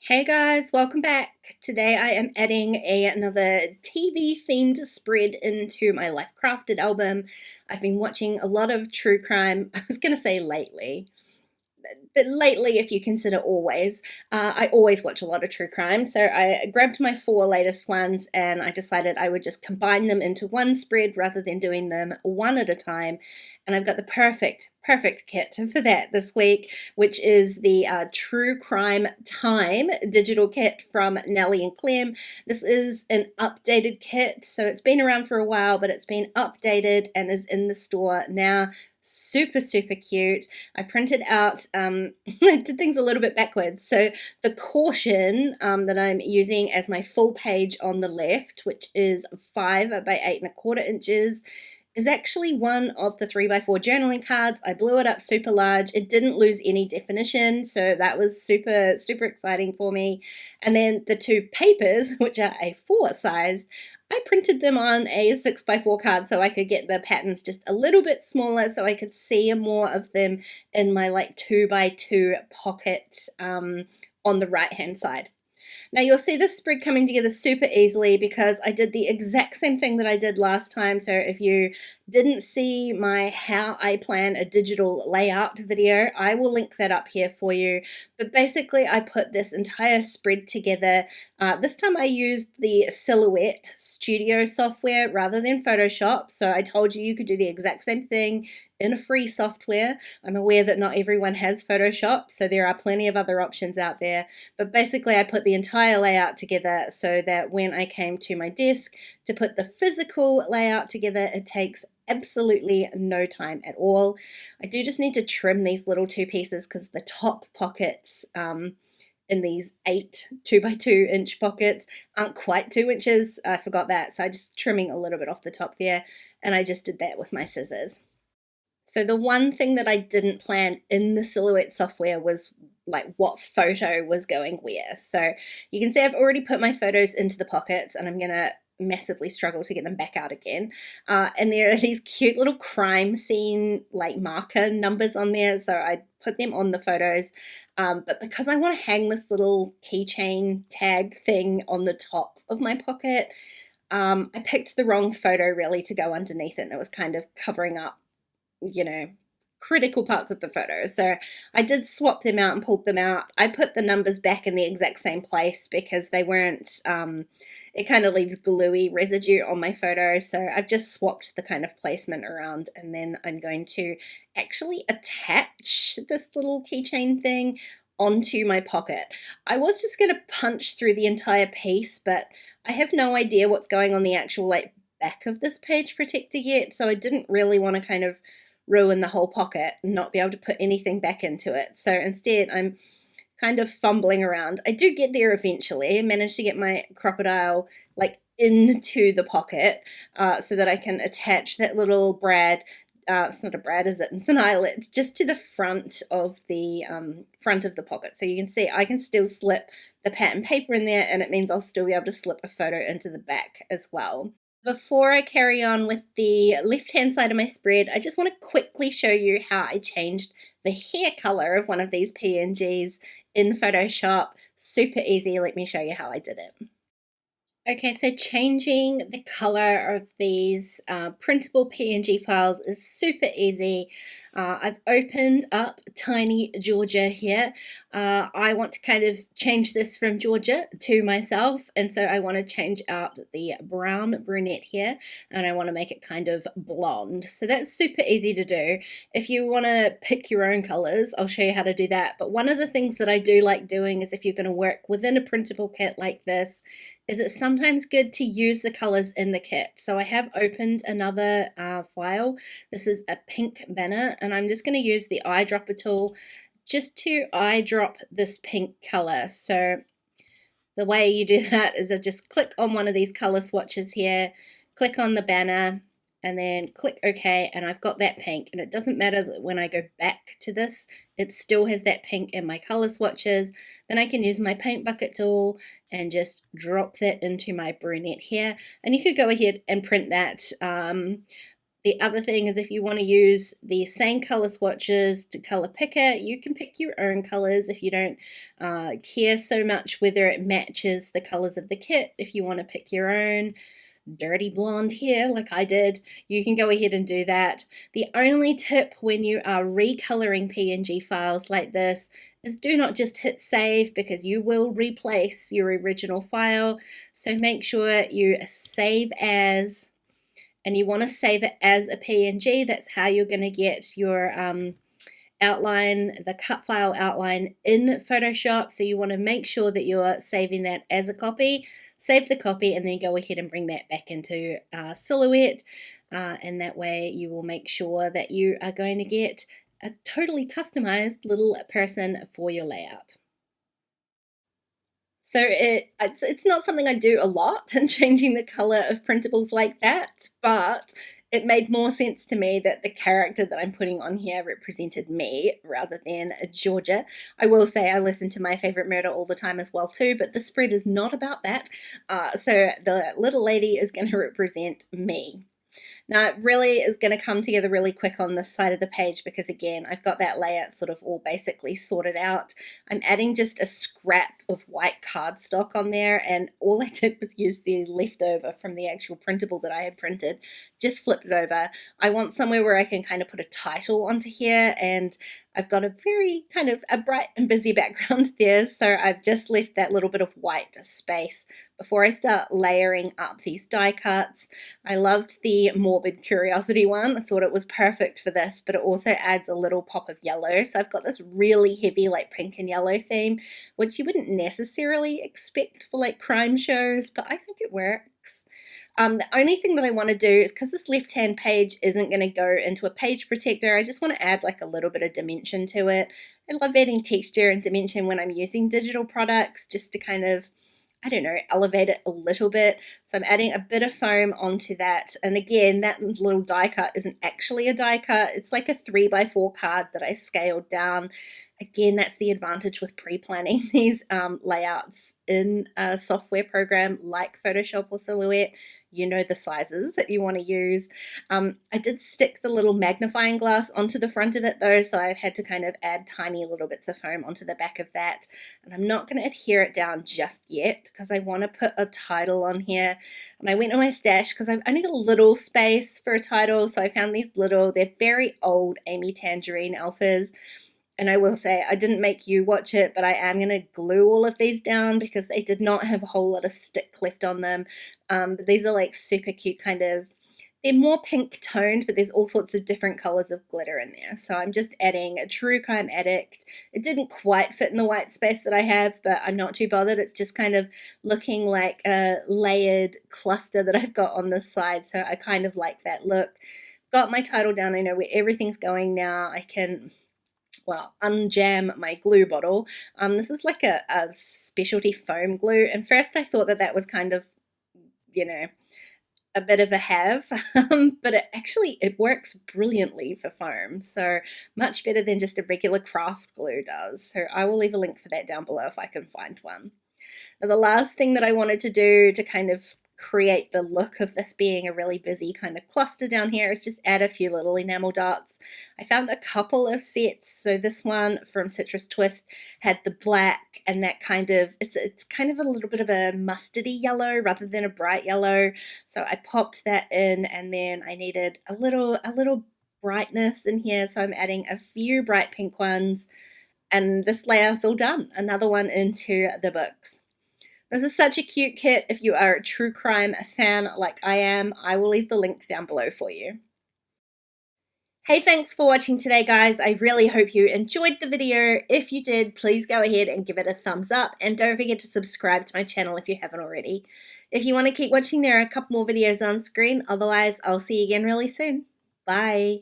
Hey guys, welcome back. Today I am adding another TV themed spread into my Life Crafted album. I've been watching a lot of true crime. I was going to say lately, but lately, if you consider always, I always watch a lot of true crime. So I grabbed my 4 latest ones and I decided I would just combine them into one spread rather than doing them one at a time. And I've got the perfect kit for that this week, which is the True Crime Time digital kit from Nelly and Clem. This is an updated kit, so it's been around for a while, but it's been updated and is in the store now. Super cute. I printed out, I did things a little bit backwards. So the caution that I'm using as my full page on the left, which is 5 by 8¼ inches, is actually one of the 3x4 journaling cards. I blew it up super large. It didn't lose any definition, so that was super exciting for me. And then the 2 papers, which are A4 size, I printed them on a 6x4 card so I could get the patterns just a little bit smaller so I could see more of them in my like 2x2 pocket on the right hand side. Now you'll see this spread coming together super easily because I did the exact same thing that I did last time. So if you didn't see my how I plan a digital layout video, I will link that up here for you. But basically I put this entire spread together. This time I used the Silhouette Studio software rather than Photoshop. So I told you could do the exact same thing in a free software. I'm aware that not everyone has Photoshop, so there are plenty of other options out there. But basically I put the entire layout together so that when I came to my desk to put the physical layout together, it takes absolutely no time at all. I do just need to trim these little 2 pieces because the top pockets in these 8 2x2 inch pockets aren't quite 2 inches. I forgot that, so I'm just trimming a little bit off the top there, and I just did that with my scissors. So the one thing that I didn't plan in the Silhouette software was like what photo was going where. So you can see I've already put my photos into the pockets and I'm going to massively struggle to get them back out again. And there are these cute little crime scene like marker numbers on there. So I put them on the photos. But because I want to hang this little keychain tag thing on the top of my pocket, I picked the wrong photo really to go underneath it. And it was kind of covering up, you know, critical parts of the photo. So I did swap them out and pulled them out. I put the numbers back in the exact same place because they weren't, it kind of leaves gluey residue on my photo. So I've just swapped the kind of placement around, and then I'm going to actually attach this little keychain thing onto my pocket. I was just going to punch through the entire piece, but I have no idea what's going on the actual like back of this page protector yet, so I didn't really want to kind of ruin the whole pocket and not be able to put anything back into it. So instead I'm kind of fumbling around. I do get there eventually. I managed to get my crocodile like into the pocket so that I can attach that little brad. It's not a brad, is it? It's an eyelet just to the front of the pocket. So you can see I can still slip the pattern paper in there, and it means I'll still be able to slip a photo into the back as well. Before I carry on with the left-hand side of my spread, I just want to quickly show you how I changed the hair color of one of these PNGs in Photoshop. Super easy. Let me show you how I did it. Okay, so changing the color of these printable PNG files is super easy. I've opened up Tiny Georgia here. I want to kind of change this from Georgia to myself, and so I want to change out the brown brunette here, and I want to make it kind of blonde. So that's super easy to do. If you want to pick your own colors, I'll show you how to do that. But one of the things that I do like doing is if you're going to work within a printable kit like this, is it's sometimes good to use the colors in the kit. So I have opened another file. This is a pink banner, and I'm just going to use the eyedropper tool just to eyedrop this pink color. So the way you do that is I just click on one of these color swatches here, click on the banner, and then click OK, and I've got that pink. And it doesn't matter that when I go back to this, it still has that pink in my color swatches. Then I can use my paint bucket tool and just drop that into my brunette here. And you could go ahead and print that. The other thing is if you want to use the same color swatches to color pick it, you can pick your own colors if you don't care so much whether it matches the colors of the kit. If you want to pick your own dirty blonde hair like I did, you can go ahead and do that. The only tip when you are recoloring PNG files like this is do not just hit save, because you will replace your original file. So make sure you save as, and you want to save it as a PNG. That's how you're going to get your outline, the cut file outline in Photoshop. So you want to make sure that you're saving that as a copy. Save the copy and then go ahead and bring that back into Silhouette, and that way you will make sure that you are going to get a totally customized little person for your layout. So it's not something I do a lot in changing the color of printables like that, but it made more sense to me that the character that I'm putting on here represented me rather than Georgia. I will say I listen to My Favorite Murder all the time as well too, but the spread is not about that. So the little lady is going to represent me. Now it really is going to come together really quick on this side of the page because again I've got that layout sort of all basically sorted out. I'm adding just a scrap of white cardstock on there, and all I did was use the leftover from the actual printable that I had printed, just flipped it over. I want somewhere where I can kind of put a title onto here, and I've got a very kind of a bright and busy background there, so I've just left that little bit of white space before I start layering up these die cuts. I loved the Morbid Curiosity one. I thought it was perfect for this, but it also adds a little pop of yellow. So I've got this really heavy like pink and yellow theme, which you wouldn't necessarily expect for like crime shows, but I think it works. The only thing that I want to do is, because this left-hand page isn't going to go into a page protector, I just want to add like a little bit of dimension to it. I love adding texture and dimension when I'm using digital products, just to kind of, I don't know, elevate it a little bit. So I'm adding a bit of foam onto that. And again, that little die cut isn't actually a die cut. It's like a 3x4 card that I scaled down. Again, that's the advantage with pre-planning these layouts in a software program like Photoshop or Silhouette. You know the sizes that you want to use. I did stick the little magnifying glass onto the front of it though, so I've had to kind of add tiny little bits of foam onto the back of that. And I'm not going to adhere it down just yet because I want to put a title on here. And I went to my stash because I've only got a little space for a title, so I found these little, they're very old Amy Tangerine alphas. And I will say, I didn't make you watch it, but I am going to glue all of these down because they did not have a whole lot of stick left on them. But these are like super cute kind of, they're more pink toned, but there's all sorts of different colors of glitter in there. So I'm just adding a True Crime Addict. It didn't quite fit in the white space that I have, but I'm not too bothered. It's just kind of looking like a layered cluster that I've got on this side. So I kind of like that look. Got my title down. I know where everything's going now. I can, well, unjam my glue bottle. This is like a specialty foam glue, and first I thought that that was kind of, you know, a bit of a have, but it works brilliantly for foam, so much better than just a regular craft glue does. So I will leave a link for that down below if I can find one. Now, the last thing that I wanted to do to kind of create the look of this being a really busy kind of cluster down here is just add a few little enamel dots. I found a couple of sets. So this one from Citrus Twist had the black and that kind of, it's kind of a little bit of a mustardy yellow rather than a bright yellow. So I popped that in, and then I needed a little brightness in here. So I'm adding a few bright pink ones, and this layout's all done. Another one into the books. This is such a cute kit. If you are a true crime fan like I am, I will leave the link down below for you. Hey, thanks for watching today, guys. I really hope you enjoyed the video. If you did, please go ahead and give it a thumbs up, and don't forget to subscribe to my channel if you haven't already. If you want to keep watching, there are a couple more videos on screen. Otherwise, I'll see you again really soon. Bye.